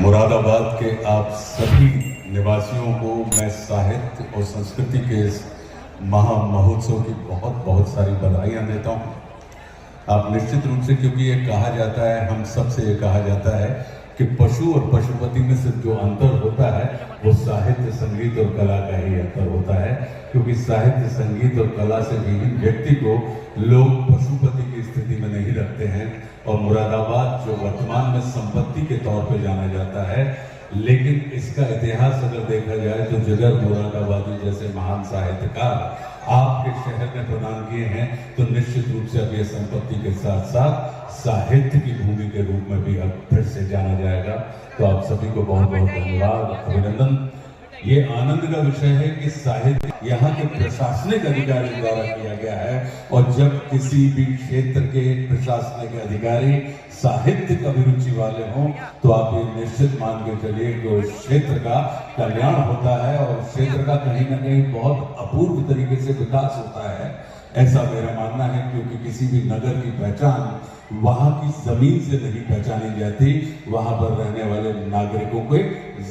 मुरादाबाद के आप सभी निवासियों को मैं साहित्य और संस्कृति के इस महा महोत्सव की बहुत बहुत सारी बधाइयाँ देता हूँ। आप निश्चित रूप से, क्योंकि ये कहा जाता है, हम सबसे ये कहा जाता है कि पशु और पशुपति में सिर्फ जो अंतर होता है वो साहित्य, संगीत और कला का ही अंतर होता है, क्योंकि साहित्य, संगीत और कला से विहीन व्यक्ति को लोग पशुपति की स्थिति में नहीं रखते हैं। और मुरादाबाद जो वर्तमान में संपत्ति के तौर पे जाना जाता है, लेकिन इसका इतिहास अगर देखा जाए तो जगर मुरादाबादी जैसे महान साहित्यकार आपके शहर में प्रदान किए हैं, तो निश्चित रूप से अब ये संपत्ति के साथ साथ साहित्य की भूमि के रूप में भी अब फिर से जाना जाएगा। तो आप सभी को बहुत बहुत धन्यवाद, अभिनंदन। ये आनंद का विषय है कि साहित्य यहाँ के प्रशासनिक अधिकारी द्वारा किया गया है, और जब किसी भी क्षेत्र के प्रशासनिक अधिकारी साहित्य का अभिरुचि वाले हों तो आप ये निश्चित मान के चलिए कि उस क्षेत्र का कल्याण होता है और क्षेत्र का कहीं ना कहीं बहुत अपूर्व तरीके से विकास होता है, ऐसा मेरा मानना है। क्योंकि किसी भी नगर की पहचान वहां की जमीन से नहीं पहचानी जाती, वहां पर रहने वाले नागरिकों को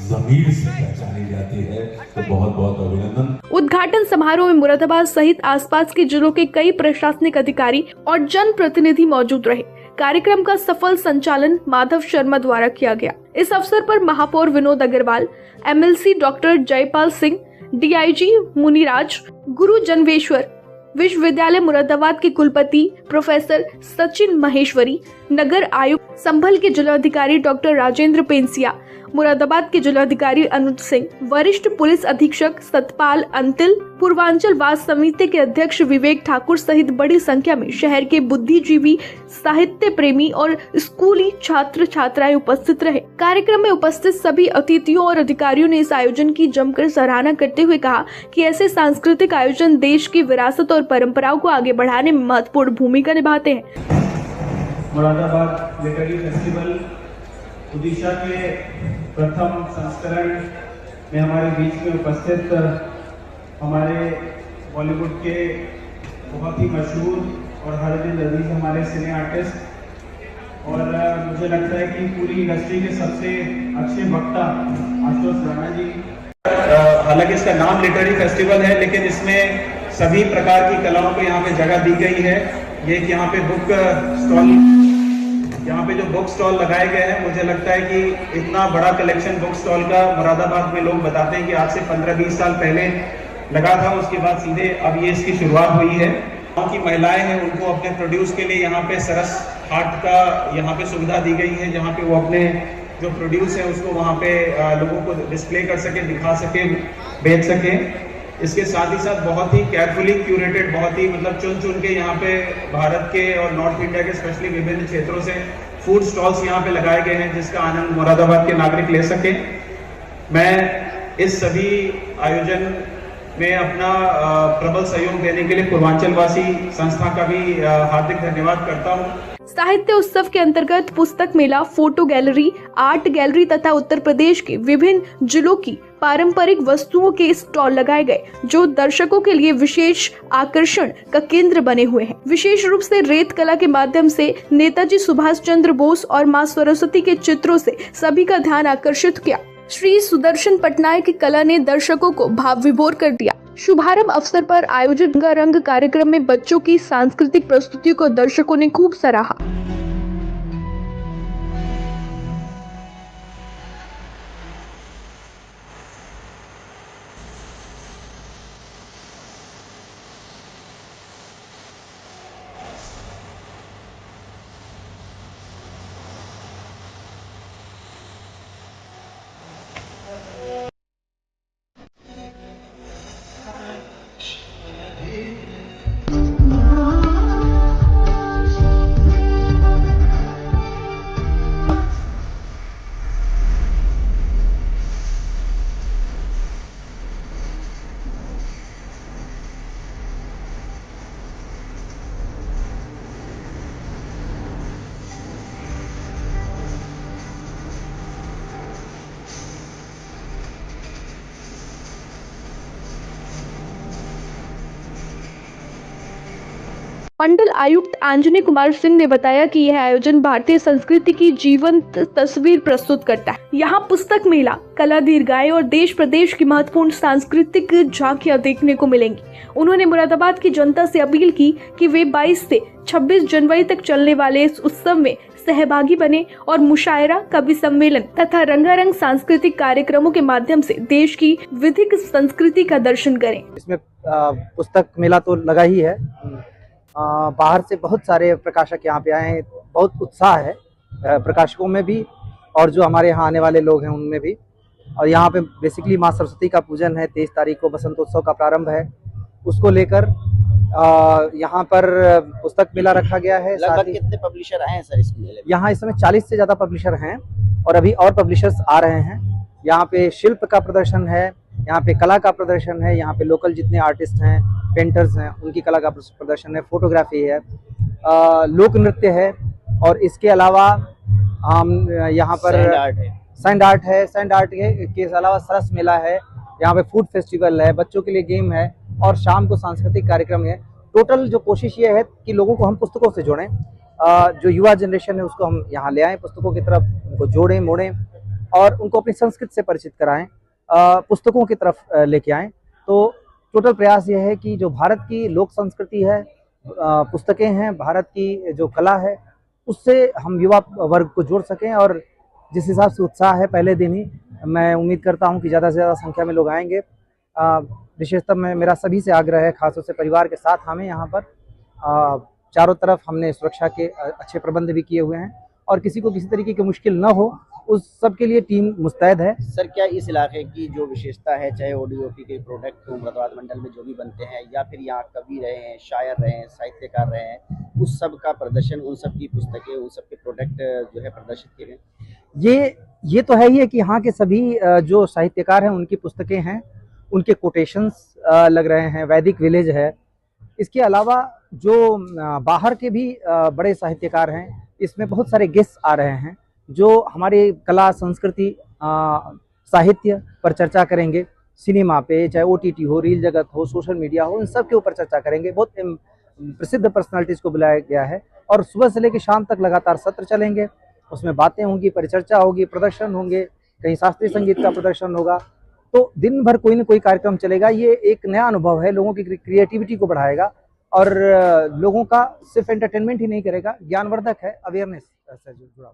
जमीन से पहचानी जाती है। तो बहुत बहुत अभिनंदन। उद्घाटन समारोह में मुरादाबाद सहित आसपास के जिलों के कई प्रशासनिक अधिकारी और जनप्रतिनिधि मौजूद रहे। कार्यक्रम का सफल संचालन माधव शर्मा द्वारा किया गया। इस अवसर पर महापौर Vinod Agarwal, MLC doctor Jaipal Singh, DIG Muniraj, गुरु जनवेश्वर, विश्वविद्यालय मुरादाबाद के कुलपति प्रोफेसर सचिन महेश्वरी, नगर आयुक्त संभल के जिलाधिकारी डॉक्टर राजेंद्र पेंसिया, मुरादाबाद के जिलाधिकारी अनुज सिंह, वरिष्ठ पुलिस अधीक्षक सतपाल अंतिल, पूर्वांचल वास समिति के अध्यक्ष विवेक ठाकुर सहित बड़ी संख्या में शहर के बुद्धिजीवी, साहित्य प्रेमी और स्कूली छात्र छात्राएं उपस्थित रहे। कार्यक्रम में उपस्थित सभी अतिथियों और अधिकारियों ने इस आयोजन की जमकर सराहना करते हुए कहा कि ऐसे सांस्कृतिक आयोजन देश की विरासत और परंपराओं को आगे बढ़ाने में महत्वपूर्ण भूमिका निभाते हैं। मुरादाबाद लिटरेरी फेस्टिवल उड़ीसा के प्रथम संस्करण में हमारे बीच में उपस्थित हमारे बॉलीवुड के बहुत ही मशहूर और हर दिन अजीज हमारे सिने आर्टिस्ट, और मुझे लगता है कि पूरी इंडस्ट्री के सबसे अच्छे वक्ता आशुतोष राणा जी। हालांकि इसका नाम लिटरेरी फेस्टिवल है, लेकिन इसमें सभी प्रकार की कलाओं को यहाँ पे जगह दी गई है। ये यहाँ पे जो बुक स्टॉल लगाए गए हैं, मुझे लगता है कि इतना बड़ा कलेक्शन बुक स्टॉल का मुरादाबाद में लोग बताते हैं कि आज से 15-20 साल पहले लगा था, उसके बाद सीधे अब ये इसकी शुरुआत हुई है। गाँव की महिलाएं हैं, उनको अपने प्रोड्यूस के लिए यहाँ पे सरस हाट का यहाँ पे सुविधा दी गई है, जहाँ पे वो अपने जो प्रोड्यूस है उसको वहाँ पे लोगों को डिस्प्ले कर सके, दिखा सके, बेच सके। इसके साथ ही साथ बहुत ही केयरफुली क्यूरेटेड, बहुत ही मतलब चुन चुन के यहाँ पे भारत के और नॉर्थ इंडिया के स्पेशली विभिन्न क्षेत्रों से फूड स्टॉल्स यहाँ पे लगाए गए हैं, जिसका आनंद मुरादाबाद के नागरिक ले सके। मैं इस सभी आयोजन में अपना प्रबल सहयोग देने के लिए पूर्वांचल वासी संस्था का भी हार्दिक धन्यवाद करता हूँ। साहित्य उत्सव के अंतर्गत पुस्तक मेला, फोटो गैलरी, आर्ट गैलरी तथा उत्तर प्रदेश के विभिन्न जिलों की पारंपरिक वस्तुओं के स्टॉल लगाए गए, जो दर्शकों के लिए विशेष आकर्षण का केंद्र बने हुए हैं। विशेष रूप से रेत कला के माध्यम से नेताजी सुभाष चंद्र बोस और मां सरस्वती के चित्रों से सभी का ध्यान आकर्षित किया। श्री सुदर्शन पटनायक की कला ने दर्शकों को भाव विभोर कर दिया। शुभारंभ अवसर पर आयोजित रंगारंग कार्यक्रम में बच्चों की सांस्कृतिक प्रस्तुतियों को दर्शकों ने खूब सराहा। मंडल आयुक्त आंजनी कुमार सिंह ने बताया कि यह आयोजन भारतीय संस्कृति की जीवंत तस्वीर प्रस्तुत करता है। यहाँ पुस्तक मेला, कला दीर्घाएं और देश प्रदेश की महत्वपूर्ण सांस्कृतिक झांकियां देखने को मिलेंगी। उन्होंने मुरादाबाद की जनता से अपील की कि वे 22 से 26 जनवरी तक चलने वाले इस उत्सव में सहभागी बने और मुशायरा, कवि सम्मेलन तथा रंगारंग सांस्कृतिक कार्यक्रमों के माध्यम से देश की विधिक संस्कृति का दर्शन करें। इसमें पुस्तक मेला तो लगा ही है। बाहर से बहुत सारे प्रकाशक यहाँ पे आए हैं, बहुत उत्साह है प्रकाशकों में भी और जो हमारे यहाँ आने वाले लोग हैं उनमें भी। और यहाँ पे बेसिकली माँ सरस्वती का पूजन है, 23 तारीख को बसंतोत्सव का प्रारंभ है। उसको लेकर यहाँ पर पुस्तक मेला रखा गया है। लगभग कितने पब्लिशर आए हैं सर इस मेले में? यहाँ इस समय 40 से ज़्यादा पब्लिशर हैं और अभी और पब्लिशर्स आ रहे हैं। यहाँ पे शिल्प का प्रदर्शन है, यहाँ पे कला का प्रदर्शन है, यहाँ पे लोकल जितने आर्टिस्ट हैं, पेंटर्स हैं, उनकी कला का प्रदर्शन है, फोटोग्राफी है, लोक नृत्य है और इसके अलावा हम यहाँ पर सैंड आर्ट है। सैंड आर्ट के अलावा सरस मेला है, यहाँ पे फूड फेस्टिवल है, बच्चों के लिए गेम है और शाम को सांस्कृतिक कार्यक्रम है। टोटल जो कोशिश ये है कि लोगों को हम पुस्तकों से जोड़ें, जो युवा जनरेशन है उसको हम यहाँ ले आएँ, पुस्तकों की तरफ उनको जोड़ें मोड़ें और उनको अपनी संस्कृति से परिचित कराएं, पुस्तकों की तरफ लेके आएँ। तो टोटल प्रयास ये है कि जो भारत की लोक संस्कृति है, पुस्तकें हैं, भारत की जो कला है, उससे हम युवा वर्ग को जोड़ सकें। और जिस हिसाब से उत्साह है पहले दिन ही, मैं उम्मीद करता हूं कि ज़्यादा से ज़्यादा संख्या में लोग आएंगे। विशेषतः मेरा सभी से आग्रह है, खासतौर से परिवार के साथ हमें यहाँ पर चारों तरफ हमने सुरक्षा के अच्छे प्रबंध भी किए हुए हैं और किसी को किसी तरीके की मुश्किल न हो उस सब के लिए टीम मुस्तैद है। सर क्या इस इलाके की जो विशेषता है, चाहे ओडीओपी के प्रोडक्ट हो मुरादाबाद मंडल में जो भी बनते हैं या फिर यहाँ कवि रहे हैं, शायर रहे हैं, साहित्यकार रहे हैं, उस सब का प्रदर्शन, उन सब की पुस्तकें, उन सब के प्रोडक्ट जो है प्रदर्शित किए गए? ये तो है ही है कि यहाँ के सभी जो साहित्यकार हैं उनकी पुस्तकें हैं, उनके कोटेशंस लग रहे हैं, वैदिक विलेज है। इसके अलावा जो बाहर के भी बड़े साहित्यकार हैं, इसमें बहुत सारे गेस्ट आ रहे हैं जो हमारे कला, संस्कृति, साहित्य पर चर्चा करेंगे। सिनेमा पे, चाहे OTT हो, रील जगत हो, सोशल मीडिया हो, इन सब के ऊपर चर्चा करेंगे। बहुत प्रसिद्ध पर्सनालिटीज़ को बुलाया गया है और सुबह से लेकर शाम तक लगातार सत्र चलेंगे। उसमें बातें होंगी, परिचर्चा होगी, प्रदर्शन होंगे, कहीं शास्त्रीय संगीत का प्रदर्शन होगा। तो दिन भर कोई न कोई कार्यक्रम चलेगा। ये एक नया अनुभव है, लोगों की क्रिएटिविटी को बढ़ाएगा और लोगों का सिर्फ एंटरटेनमेंट ही नहीं करेगा, ज्ञानवर्धक है, अवेयरनेस से जुड़ा।